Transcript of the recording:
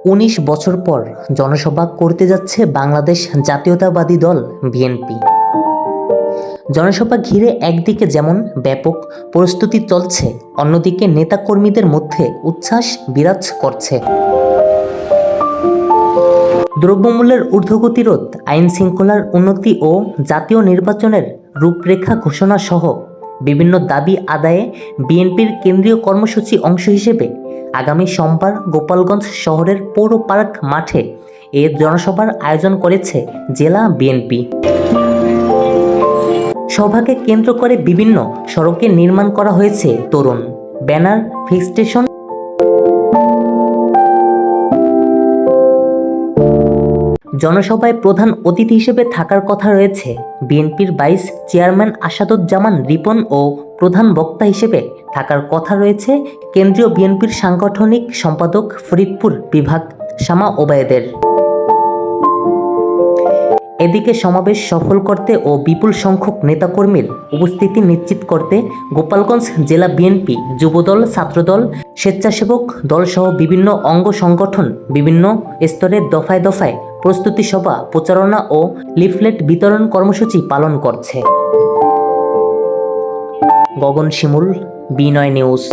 19 বছর পর জনসভা করতে যাচ্ছে বাংলাদেশ জাতীয়তাবাদী দল বিএনপি। জনসভা ঘিরে একদিকে যেমন ব্যাপক প্রস্তুতি চলছে, অন্যদিকে নেতাকর্মীদের মধ্যে উচ্ছ্বাস বিরাজ করছে। দ্রব্যমূল্যের ঊর্ধ্বগতি রোধ, আইন শৃঙ্খলার উন্নতি ও জাতীয় নির্বাচনের রূপরেখা ঘোষণা সহ বিভিন্ন দাবি আদায়ে বিএনপির কেন্দ্রীয় কর্মসূচি অংশ হিসেবে আগামী সোমবার গোপালগঞ্জ শহরের পৌর পার্ক মাঠে এ জনসভার আয়োজন করেছে জেলা বিএনপি। সভাকে কেন্দ্র করে বিভিন্ন সড়কে নির্মাণ করা হয়েছে তোরণ, ব্যানার, ফিক্সটেশন। জনসভায় প্রধান অতিথি হিসেবে থাকার কথা রয়েছে বিএনপির ভাইস চেয়ারম্যান আসাদুজ্জামান রিপন ও প্রধান বক্তা হিসেবে থাকার কথা রয়েছে কেন্দ্রীয় বিএনপির সাংগঠনিক সম্পাদক ফরিদপুর বিভাগ শামা ওবায়েদের। এদিকে সমাবেশ সফল করতে ও বিপুল সংখ্যক নেতাকর্মীর উপস্থিতি নিশ্চিত করতে গোপালগঞ্জ জেলা বিএনপি, যুবদল, ছাত্রদল, স্বেচ্ছাসেবক দলসহ বিভিন্ন অঙ্গ সংগঠন বিভিন্ন স্তরে দফায় দফায় প্রস্তুতি সভা, প্রচারণা ও লিফলেট বিতরণ কর্মসূচি পালন করছে। গগন শিমুল, বি9 নিউজ।